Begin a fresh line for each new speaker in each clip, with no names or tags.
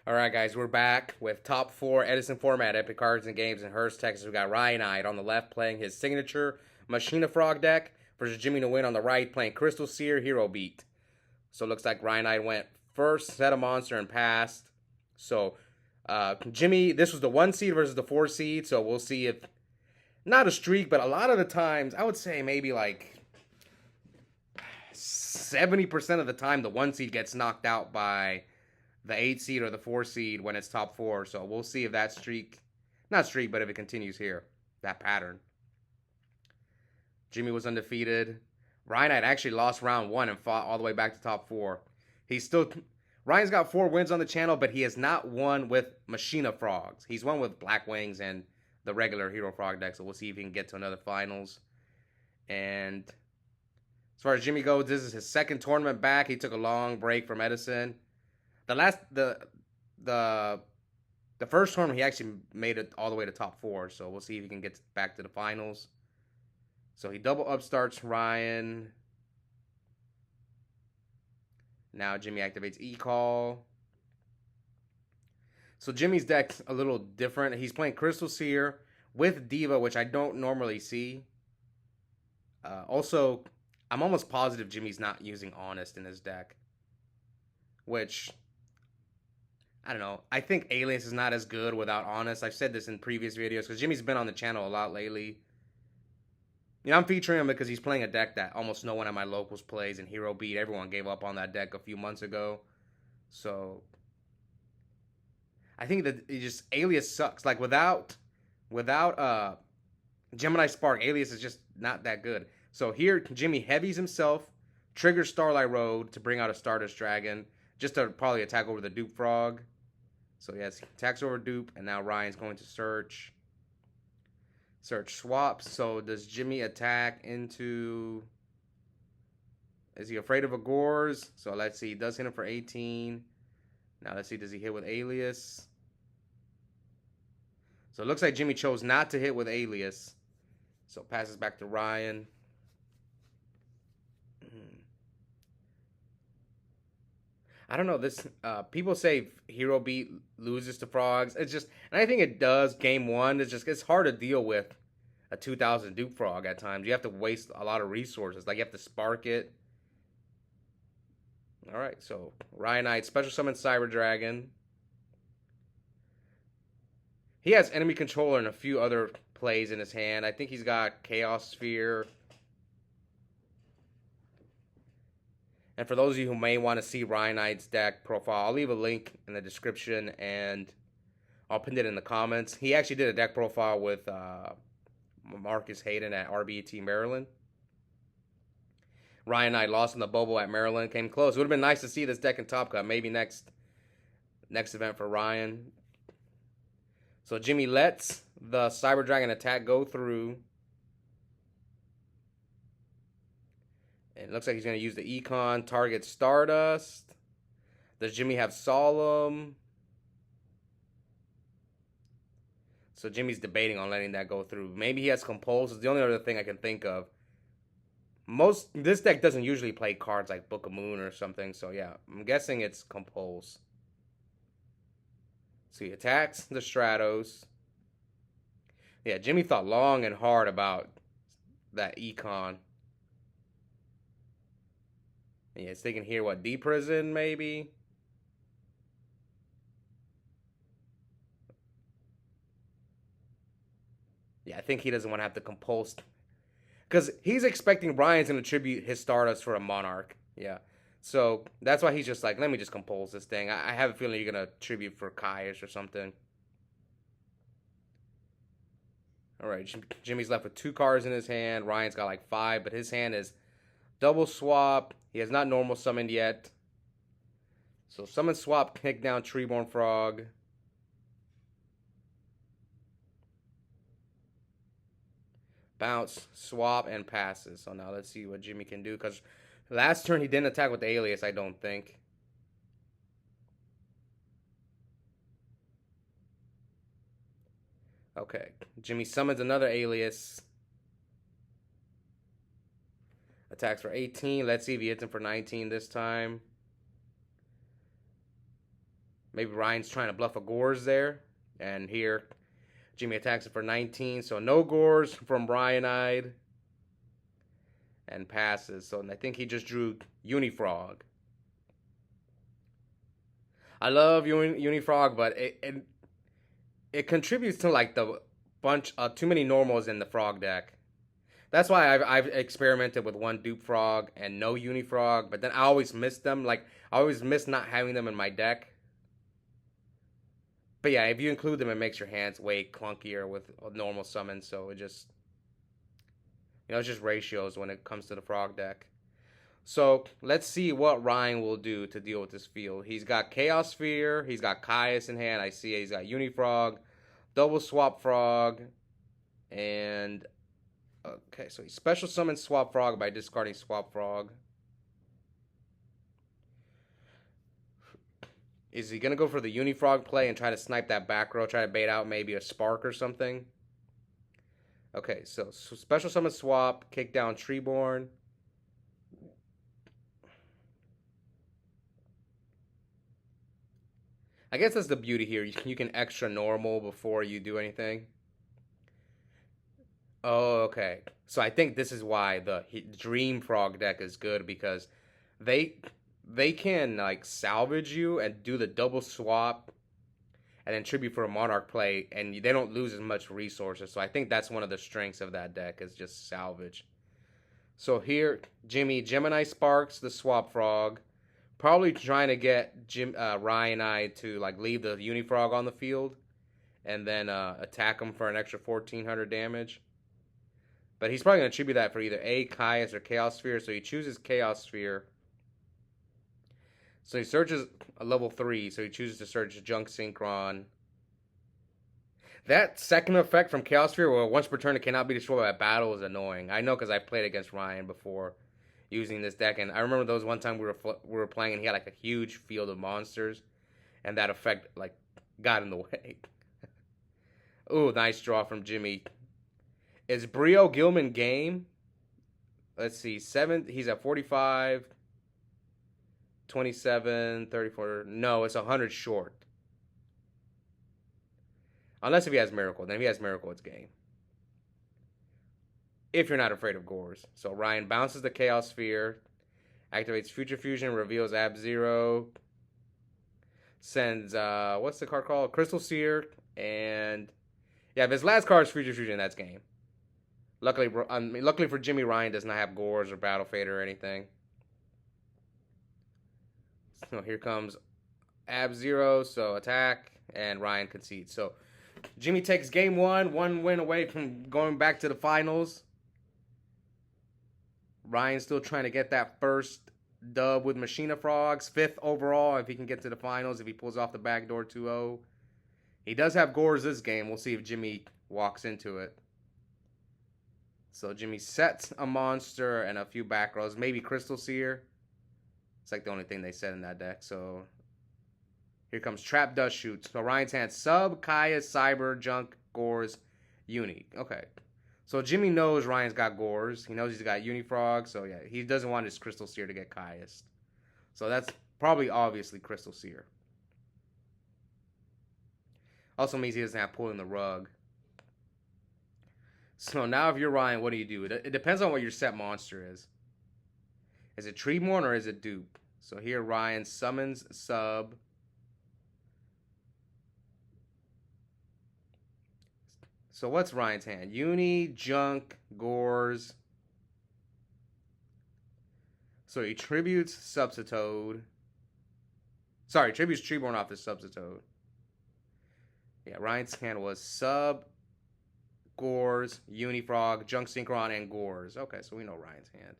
All right, guys, we're back with top four Edison Format Epic Cards and Games in Hurst, Texas. We got Ryanide on the left playing his signature Machina Frog deck versus Jimmy Nguyen on the right playing Crystal Seer Hero Beat. So it looks like Ryanide went first, set a monster, and passed. So Jimmy, this was the 1 seed versus the 4 seed. So we'll see if, not a streak, but a lot of the times, I would say maybe like 70% of the time, the 1 seed gets knocked out by the 8 seed or the 4 seed when it's top four. So we'll see if that streak, not streak, but if it continues here, that pattern. Jimmy was undefeated. Ryan had actually lost round one and fought all the way back to top four. He's still, Ryan's got 4 wins on the channel, but he has not won with Machina Frogs. He's won with Black Wings and the regular Hero Frog deck. So we'll see if he can get to another finals. And as far as Jimmy goes, this is his second tournament back. He took a long break from Edison. The first tournament he actually made it all the way to top four, so we'll see if he can get back to the finals. So he double upstarts Ryan. Now Jimmy activates E-Call. So Jimmy's deck's a little different. He's playing Crystal Seer with Diva, which I don't normally see. Also, I'm almost positive Jimmy's not using Honest in his deck, which, I don't know. I think Alias is not as good without Honest. I've said this in previous videos because Jimmy's been on the channel a lot lately. You know, I'm featuring him because he's playing a deck that almost no one at my locals plays in Hero Beat. Everyone gave up on that deck a few months ago. So I think that it just, Alias sucks. Like without Gemini Spark, Alias is just not that good. So here Jimmy heavies himself, triggers Starlight Road to bring out a Stardust Dragon, just to probably attack over the Dupe Frog. So yes, attacks over Dupe, and now Ryan's going to search. Search swaps. So does Jimmy attack into... Is he afraid of Agors? So let's see. He does hit him for 18. Now let's see. Does he hit with Alias? So it looks like Jimmy chose not to hit with Alias. So passes back to Ryan. I don't know. This people say Hero Beat loses to Frogs. It's just, and I think it does. Game one, it's hard to deal with a 2000 Dupe Frog at times. You have to waste a lot of resources. Like you have to spark it. All right, so Ryanide special summon Cyber Dragon. He has enemy controller and a few other plays in his hand. I think he's got Chaos Sphere. And for those of you who may want to see Ryanide's deck profile, I'll leave a link in the description and I'll pin it in the comments. He actually did a deck profile with Marcus Hayden at RBT Maryland. Ryanide lost in the bubble at Maryland, came close. It would have been nice to see this deck in Top Cut. Maybe next event for Ryan. So Jimmy lets the Cyber Dragon attack go through. It looks like he's going to use the Econ, target Stardust. Does Jimmy have Solemn? So Jimmy's debating on letting that go through. Maybe he has Compulse. It's the only other thing I can think of. This deck doesn't usually play cards like Book of Moon or something. So yeah, I'm guessing it's Compulse. So he attacks the Stratos. Yeah, Jimmy thought long and hard about that Econ. Yeah, it's thinking here, what, D-Prison, maybe? Yeah, I think he doesn't want to have to compulse. Because he's expecting Ryan's going to tribute his Stardust for a Monarch. Yeah. So that's why he's just like, let me just compulse this thing. I have a feeling you're going to tribute for Kaius or something. All right, Jimmy's left with 2 cards in his hand. Ryan's got like 5, but his hand is double swap. He has not normal summoned yet. So summon swap, kick down Treeborn Frog. Bounce, swap, and passes. So now let's see what Jimmy can do. Because last turn he didn't attack with the Alias, I don't think. Okay, Jimmy summons another Alias. Attacks for 18. Let's see if he hits him for 19 this time. Maybe Ryan's trying to bluff a Gores there. And here, Jimmy attacks it for 19. So no Gores from Ryanide. And passes. So I think he just drew Unifrog. I love Unifrog, but it contributes to like the bunch too many normals in the frog deck. That's why I've experimented with one dupe frog and no Unifrog, but then I always miss them. Like I always miss not having them in my deck. But yeah, if you include them, it makes your hands way clunkier with normal summons. So it just, it's just ratios when it comes to the frog deck. So let's see what Ryan will do to deal with this field. He's got Chaos Sphere. He's got Caius in hand. I see he's got Unifrog, Double Swap Frog, and okay, so he special summons Swap Frog by discarding Swap Frog. Is he going to go for the Unifrog play and try to snipe that back row, try to bait out maybe a Spark or something? Okay, so special summon Swap, kick down Treeborn. I guess that's the beauty here. You can extra normal before you do anything. Oh, okay. So I think this is why the Dream Frog deck is good, because they can like salvage you and do the double swap and then tribute for a Monarch play, and they don't lose as much resources. So I think that's one of the strengths of that deck, is just salvage. So here, Gemini Sparks the Swap Frog. Probably trying to get Ryanide to like leave the Unifrog on the field and then attack him for an extra 1400 damage. But he's probably going to tribute that for either A, Caius, or Chaos Sphere. So he chooses Chaos Sphere. So he searches a level 3. So he chooses to search Junk Synchron. That second effect from Chaos Sphere, where once per turn it cannot be destroyed by battle, is annoying. I know because I played against Ryan before using this deck, and I remember there was one time we were playing and he had like a huge field of monsters, and that effect like got in the way. Ooh, nice draw from Jimmy. Is Brio Gilman game? Let's see, he's at 45, 27, 34. No, it's 100 short. Unless if he has Miracle. Then if he has Miracle, it's game. If you're not afraid of Gores. So Ryan bounces the Chaos Sphere, activates Future Fusion, reveals Ab-Zero, sends, what's the card called? Crystal Seer, and yeah, if his last card is Future Fusion, that's game. Luckily for Jimmy, Ryan does not have Gores or Battle Fader or anything. So here comes Ab-Zero, so attack, and Ryan concedes. So Jimmy takes game one win away from going back to the finals. Ryan's still trying to get that first dub with Machina Frogs, 5th overall if he can get to the finals, if he pulls off the backdoor 2-0. He does have Gores this game. We'll see if Jimmy walks into it. So Jimmy sets a monster and a few back rows, maybe Crystal Seer. It's like the only thing they said in that deck. So here comes Trap Dust Shoot. So Ryan's hand, Sub, Caius, Cyber, Junk, Gores, Uni. Okay. So Jimmy knows Ryan's got Gores. He knows he's got Unifrog. So yeah, he doesn't want his Crystal Seer to get Caius. So that's probably obviously Crystal Seer. Also means he doesn't have pulling the rug. So now if you're Ryan, what do you do? It depends on what your set monster is. Is it Treeborn or is it Dupe? So here Ryan summons Sub. So what's Ryan's hand? Uni, Junk, Gores. So he tributes Subsitoad. Sorry, tributes Treeborn off the Subsitoad. Yeah, Ryan's hand was Sub, Gores, Unifrog, Junk Synchron, and Gores. Okay, so we know Ryan's hand.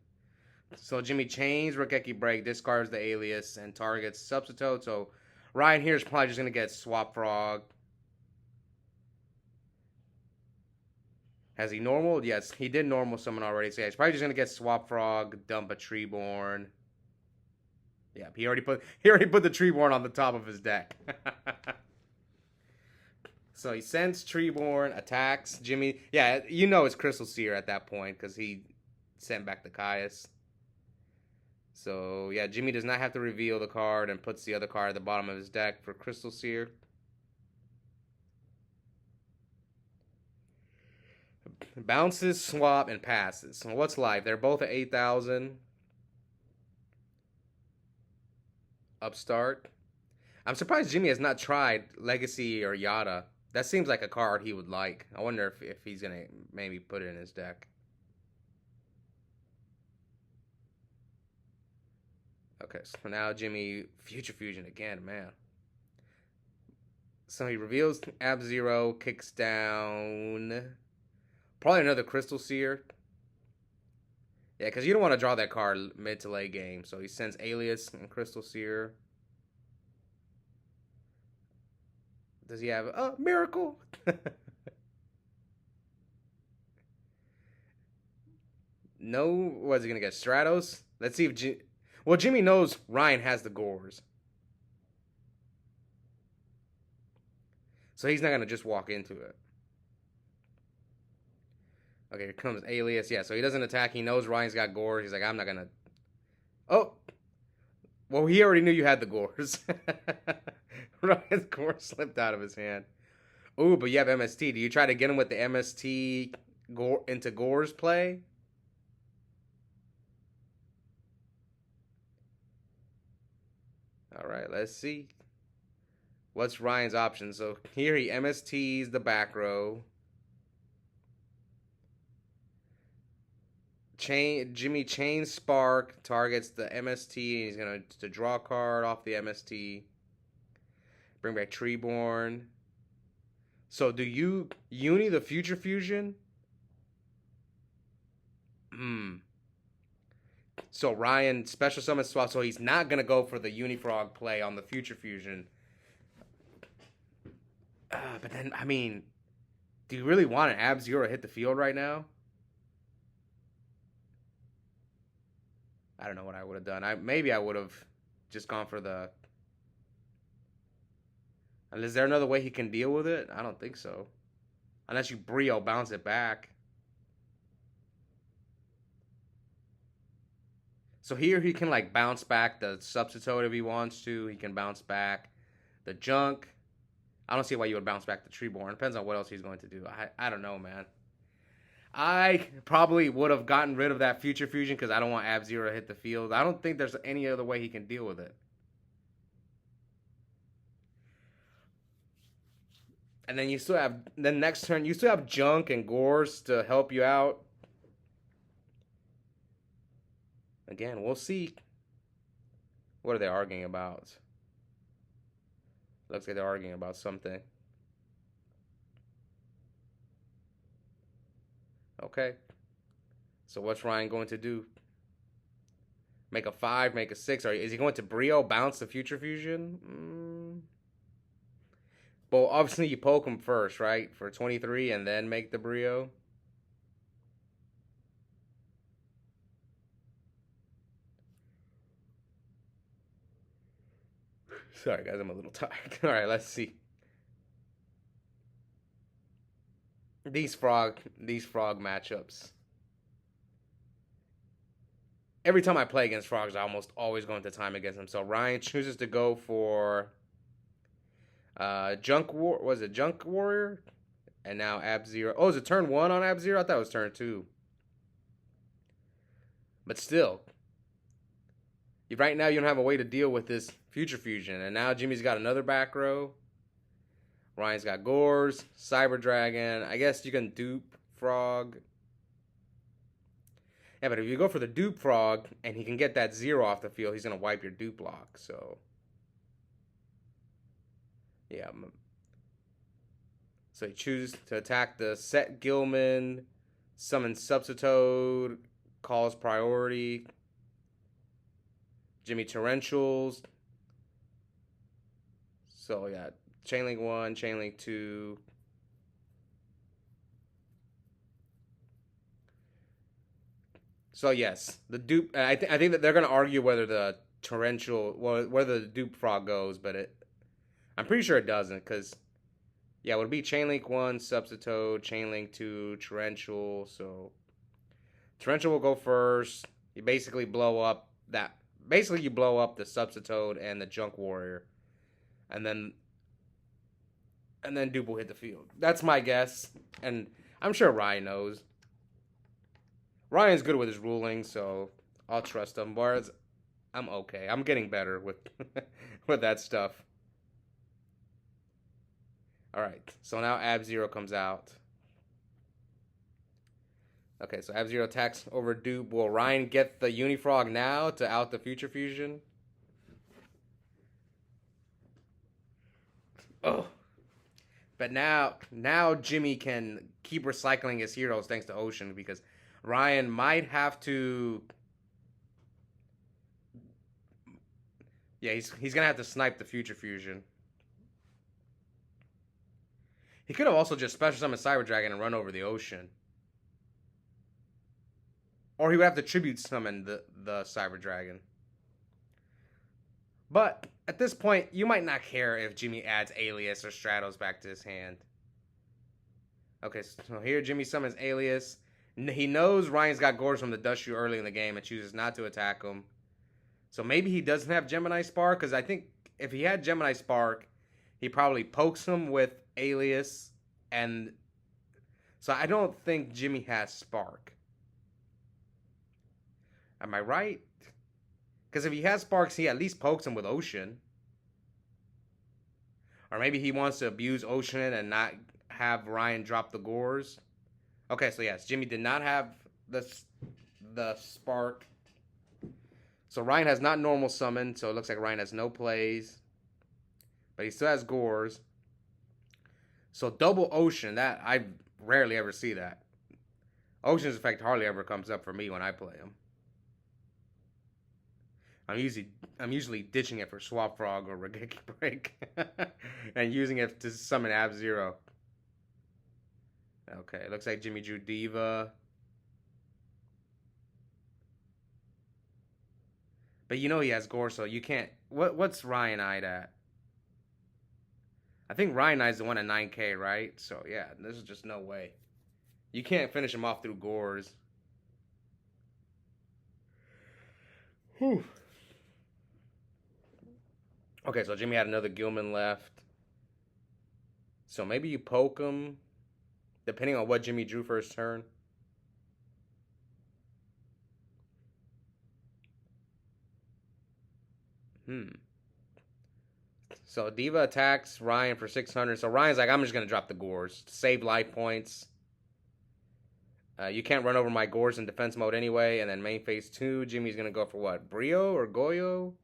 So Jimmy chains Rakeki Break, discards the alias, and targets Subsitoad. So Ryan here is probably just going to get Swap Frog. Has he normal? Yes, he did normal summon already. So yeah, he's probably just going to get Swap Frog, dump a Treeborn. Yeah, he already put the Treeborn on the top of his deck. So he sends Treeborn, attacks Jimmy. Yeah, you know it's Crystal Seer at that point because he sent back the Caius. So yeah, Jimmy does not have to reveal the card and puts the other card at the bottom of his deck for Crystal Seer. Bounces, swap, and passes. So what's life? They're both at 8,000. Upstart. I'm surprised Jimmy has not tried Legacy or Yada. That seems like a card he would like. I wonder if he's going to maybe put it in his deck. Okay, so now Jimmy, Future Fusion again, man. So he reveals Ab-Zero, kicks down. Probably another Crystal Seer. Yeah, because you don't want to draw that card mid to late game. So he sends Alias and Crystal Seer. Does he have a miracle? No, what's he gonna get? Stratos? Let's see if well, Jimmy knows Ryan has the Gores, so he's not gonna just walk into it. Okay, here comes Alias. Yeah, so he doesn't attack. He knows Ryan's got Gores. He's like, I'm not gonna. Oh, well, he already knew you had the Gores. Ryan's Gore slipped out of his hand. Ooh, but you have MST. Do you try to get him with the MST into Gore's play? All right, let's see. What's Ryan's option? So here he MSTs the back row. Jimmy Chain Spark targets the MST. He's gonna to draw a card off the MST. Bring back Treeborn. So do you uni the Future Fusion? So Ryan special summon swap. So he's not gonna go for the Unifrog play on the Future Fusion. But then I mean, do you really want an Ab-Zero to hit the field right now? I don't know what I would have done. Maybe I would have just gone for the. And is there another way he can deal with it? I don't think so. Unless you Brio bounce it back. So here he can like bounce back the Substitute if he wants to. He can bounce back the Junk. I don't see why you would bounce back the Treeborn. Depends on what else he's going to do. I don't know, man. I probably would have gotten rid of that Future Fusion because I don't want Ab-Zero to hit the field. I don't think there's any other way he can deal with it. And then you still have, then next turn, you still have Junk and Gores to help you out. Again, we'll see. What are they arguing about? Looks like they're arguing about something. Okay. So what's Ryan going to do? Make a 5, make a 6. Or is he going to Brio bounce the Future Fusion? Well, obviously you poke him first, right? For 23 and then make the Brio. Sorry, guys, I'm a little tired. All right, let's see. These frog matchups. Every time I play against frogs, I almost always go into time against them. So Ryan chooses to go for Junk Warrior? And now Ab-Zero. Oh, is it turn 1 on Ab-Zero? I thought it was turn 2. But still. Right now, you don't have a way to deal with this Future Fusion. And now Jimmy's got another back row. Ryan's got Gores, Cyber Dragon. I guess you can dupe Frog. Yeah, but if you go for the dupe Frog and he can get that 0 off the field, he's going to wipe your dupe block. So, yeah. So he chooses to attack the Set Gilman, summon Substitute, calls priority. Jimmy Torrentials. So, yeah. Chainlink 1, Chainlink 2. So, yes. The dupe. I think that they're going to argue whether the Torrential. Well, whether the dupe Frog goes, but I'm pretty sure it doesn't. Because, yeah, it would be Chainlink 1, Substitute, Chainlink 2, Torrential. So, Torrential will go first. You basically blow up that basically you blow up the Substitute and the Junk Warrior, and then Dupe will hit the field. That's my guess, and I'm sure Ryan knows. Ryan's good with his ruling, so I'll trust him. Whereas I'm okay. I'm getting better with with that stuff. All right, so now Ab-Zero comes out. Okay, so Ab-Zero attacks over Dupe. Will Ryan get the Unifrog now to out the Future Fusion? Oh. But now Jimmy can keep recycling his heroes thanks to Ocean, because Ryan might have to... Yeah, he's going to have to snipe the Future Fusion. He could have also just special summoned Cyber Dragon and run over the Ocean. Or he would have to tribute summon the Cyber Dragon. But at this point, you might not care if Jimmy adds Alias or Stratos back to his hand. Okay, so here Jimmy summons Alias. He knows Ryan's got Gorge from the Dust Shoe early in the game and chooses not to attack him. So maybe he doesn't have Gemini Spark, because I think if he had Gemini Spark, he probably pokes him with Alias. And so I don't think Jimmy has Spark. Am I right? Because if he has Sparks, he at least pokes him with Ocean. Or maybe he wants to abuse Ocean and not have Ryan drop the Gores. Okay, so yes, Jimmy did not have the Spark. So Ryan has not normal summon, so it looks like Ryan has no plays. But he still has Gores. So double Ocean, that I rarely ever see that. Ocean's effect hardly ever comes up for me when I play him. I'm usually ditching it for Swap Frog or Regeki Break and using it to summon Ab-Zero. Okay, looks like Jimmy drew Diva. But you know he has Gore, so you can't... What's Ryanide at? I think Ryanide's the one at 9k, right? So yeah, there's just no way. You can't finish him off through Gores. Whew. Okay, so Jimmy had another Gilman left. So maybe you poke him, depending on what Jimmy drew for his turn. So Diva attacks Ryan for 600. So Ryan's like, I'm just going to drop the Gores to save life points. You can't run over my Gores in defense mode anyway. And then main phase 2, Jimmy's going to go for what? Brio or Goyo?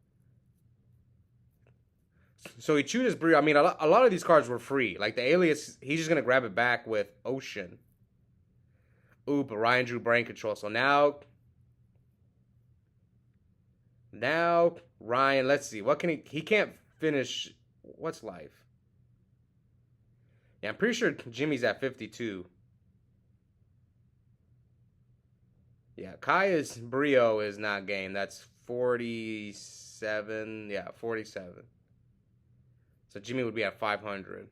So he chooses Brio. I mean, a lot of these cards were free. Like the Alias, he's just going to grab it back with Ocean. Ooh, but Ryan drew Brain Control. So now Ryan, let's see. What can he can't finish. What's life? Yeah, I'm pretty sure Jimmy's at 52. Yeah, Kaya's Brio is not game. That's 47. Yeah, 47. So Jimmy would be at 500.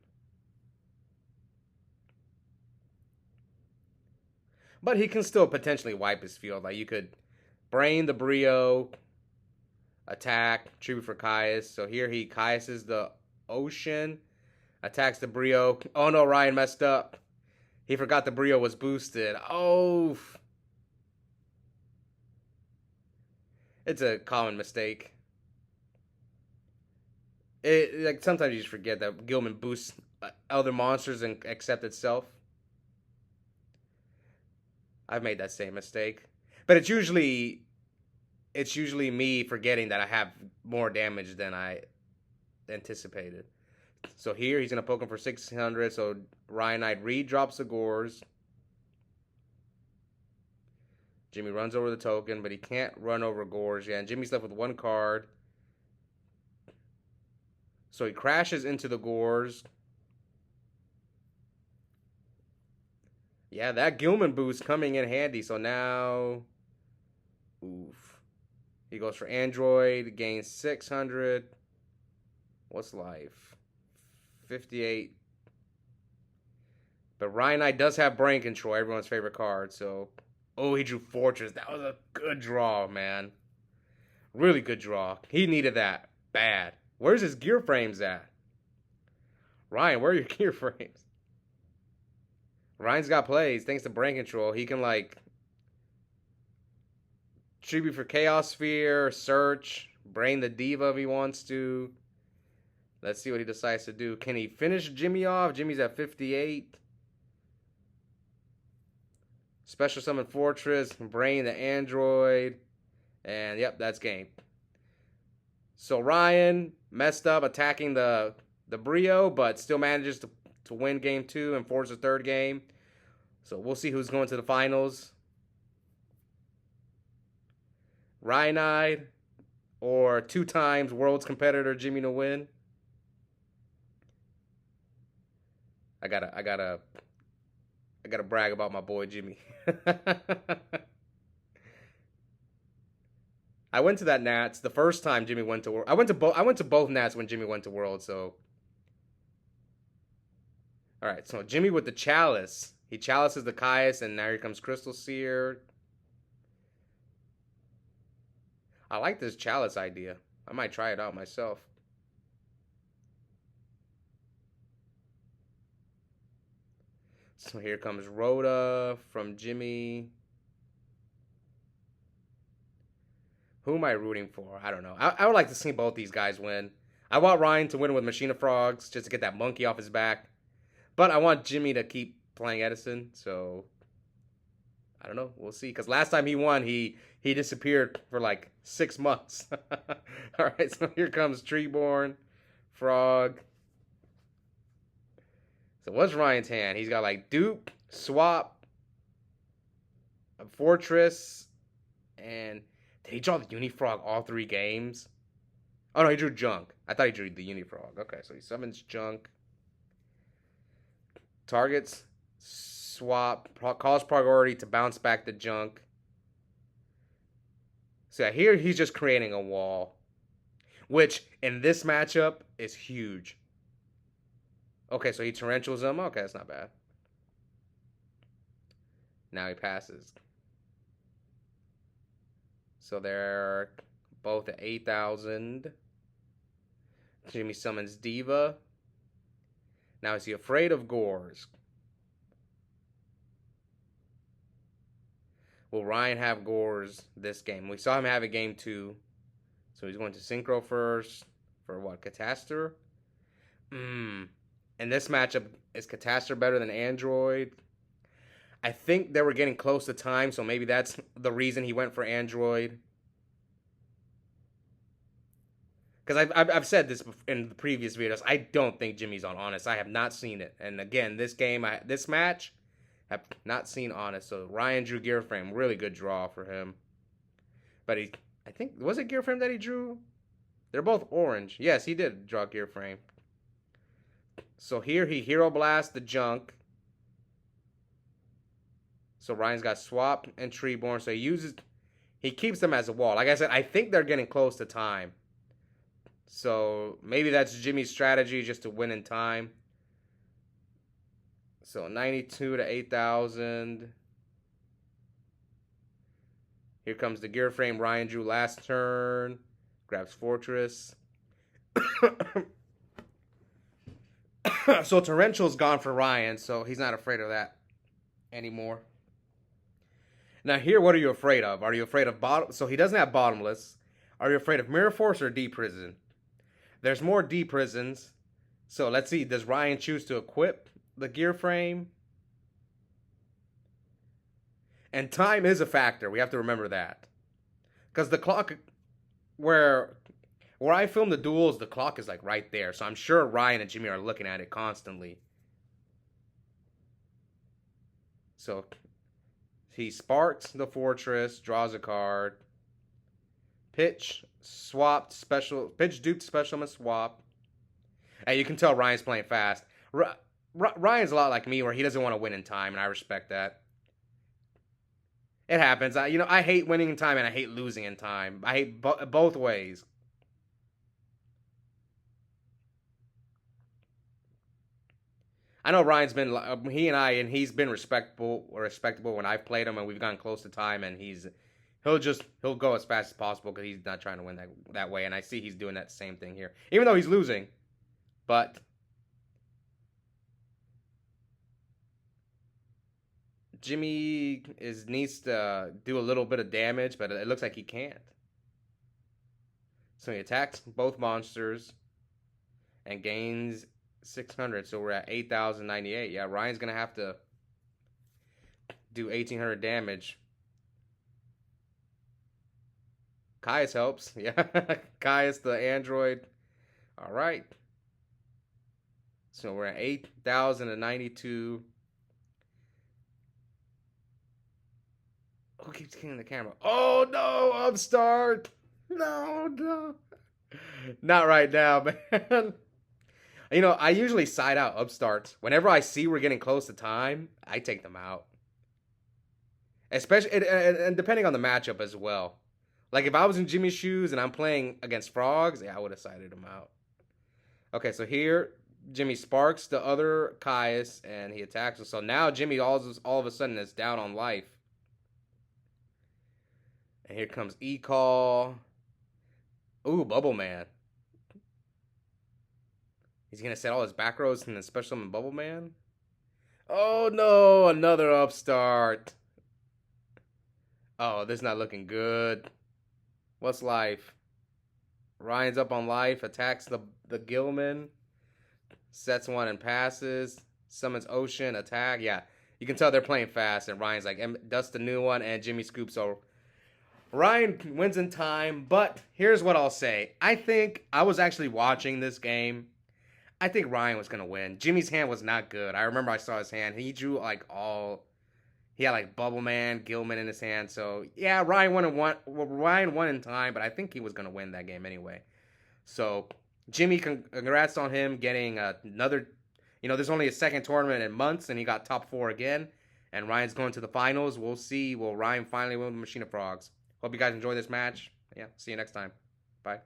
But he can still potentially wipe his field. Like you could brain the Brio, attack, tribute for Caius. So here he Caiuses the Ocean, attacks the Brio. Oh no, Ryan messed up. He forgot the Brio was boosted. Oh. It's a common mistake. Like sometimes you just forget that Gilman boosts other monsters and accept itself. I've made that same mistake. But it's usually me forgetting that I have more damage than I anticipated. So here he's going to poke him for 600. So Ryanide redrops the Gores. Jimmy runs over the token, but he can't run over Gores. Yeah, and Jimmy's left with one card. So he crashes into the Gores. Yeah, that Gilman boost coming in handy. So now... Oof. He goes for Android, gains 600. What's life? 58. But Ryanide does have Brain Control, everyone's favorite card. So, oh, he drew Fortress. That was a good draw, man. Really good draw. He needed that bad. Where's his gear frames at? Ryan, where are your gear frames? Ryan's got plays. Thanks to brain control, he can like tribute for Chaos Sphere, search, brain the Diva if he wants to. Let's see what he decides to do. Can he finish Jimmy off? Jimmy's at 58. Special Summon Fortress, brain the android. And yep, that's game. So Ryan messed up attacking the Brio, but still manages to win game 2 and force the third game. So we'll see who's going to the finals. Ryanide or 2 times world's competitor Jimmy Nguyen. I gotta brag about my boy Jimmy. I went to that Nats the first time Jimmy went to World. I went to both Nats when Jimmy went to World. So, all right. So Jimmy with the Chalice. He chalices the Caius, and now here comes Crystal Seer. I like this Chalice idea. I might try it out myself. So here comes Rhoda from Jimmy. Who am I rooting for? I don't know. I would like to see both these guys win. I want Ryan to win with Machina Frogs just to get that monkey off his back. But I want Jimmy to keep playing Edison. So, I don't know. We'll see. Because last time he won, he disappeared for like 6 months. All right, so here comes Treeborn, Frog. So what's Ryan's hand? He's got like Dupe, Swap, a Fortress, and did he draw the Unifrog all 3 games? Oh no, he drew Junk. I thought he drew the Unifrog. Okay, so he summons Junk. Targets, Swap, calls priority to bounce back the Junk. So yeah, here he's just creating a wall, which in this matchup is huge. Okay, so he torrentials him. Okay, that's not bad. Now he passes. So they're both at 8,000. Jimmy summons Diva. Now is he afraid of Gores? Will Ryan have Gores this game? We saw him have a game 2. So he's going to Synchro first. For what? Catastor? In this matchup, is Catastor better than Android? I think they were getting close to time, so maybe that's the reason he went for Android. Because I've said this in the previous videos, I don't think Jimmy's on Honest. I have not seen it. And again, this match, have not seen Honest. So Ryan drew Gear Frame. Really good draw for him. But I think, was it Gear Frame that he drew? They're both orange. Yes, he did draw Gear Frame. So here he Hero Blast the Junk. So Ryan's got Swap and Treeborn. So he keeps them as a wall. Like I said, I think they're getting close to time. So maybe that's Jimmy's strategy, just to win in time. So 92 to 8,000. Here comes the Gear Frame Ryan drew last turn. Grabs Fortress. So Torrential's gone for Ryan, so he's not afraid of that anymore. Now here, what are you afraid of? Are you afraid of bottom? So he doesn't have Bottomless. Are you afraid of Mirror Force or D Prison? There's more D Prisons. So let's see. Does Ryan choose to equip the Gear Frame? And time is a factor. We have to remember that. Because the clock, where I film the duels, the clock is like right there. So I'm sure Ryan and Jimmy are looking at it constantly. So he sparks the Fortress, draws a card. Pitch, swapped, special, pitch, duped, special, and swap. And you can tell Ryan's playing fast. Ryan's a lot like me, where he doesn't want to win in time, and I respect that. It happens. I hate winning in time, and I hate losing in time. I hate both ways. I know Ryan's been, he's been respectable when I've played him, and we've gotten close to time, and he'll go as fast as possible because he's not trying to win that way. And I see he's doing that same thing here, even though he's losing. But Jimmy needs to do a little bit of damage, but it looks like he can't. So he attacks both monsters and gains 600. So we're at 8,098. Yeah, Ryan's gonna have to do 1,800 damage. Caius helps. Yeah, Caius the android. All right. So we're at 8,092. Who keeps killing the camera? Oh no, upstart. No. Not right now, man. You know, I usually side out upstarts. Whenever I see we're getting close to time, I take them out. Especially, and depending on the matchup as well. Like, if I was in Jimmy's shoes and I'm playing against frogs, yeah, I would have sided him out. Okay, so here, Jimmy sparks the other Caius, and he attacks him. So now Jimmy all of a sudden is down on life. And here comes E-Call. Ooh, Bubble Man. He's going to set all his back rows and then special summon Bubble Man? Oh no, another upstart. Oh, this is not looking good. What's life? Ryan's up on life, attacks the Gilman. Sets one and passes. Summons Ocean, attack. Yeah, you can tell they're playing fast. And Ryan's like, that's the new one. And Jimmy scoops. So Ryan wins in time. But here's what I'll say. I think I was actually watching this game. I think Ryan was going to win. Jimmy's hand was not good. I remember I saw his hand. He drew like all... He had like Bubble Man, Gilman in his hand. So, yeah, Ryan won in time, but I think he was going to win that game anyway. So, Jimmy, congrats on him getting another... You know, there's only a second tournament in months, and he got top 4 again. And Ryan's going to the finals. We'll see. Will Ryan finally win the Machina Frogs? Hope you guys enjoy this match. Yeah, see you next time. Bye.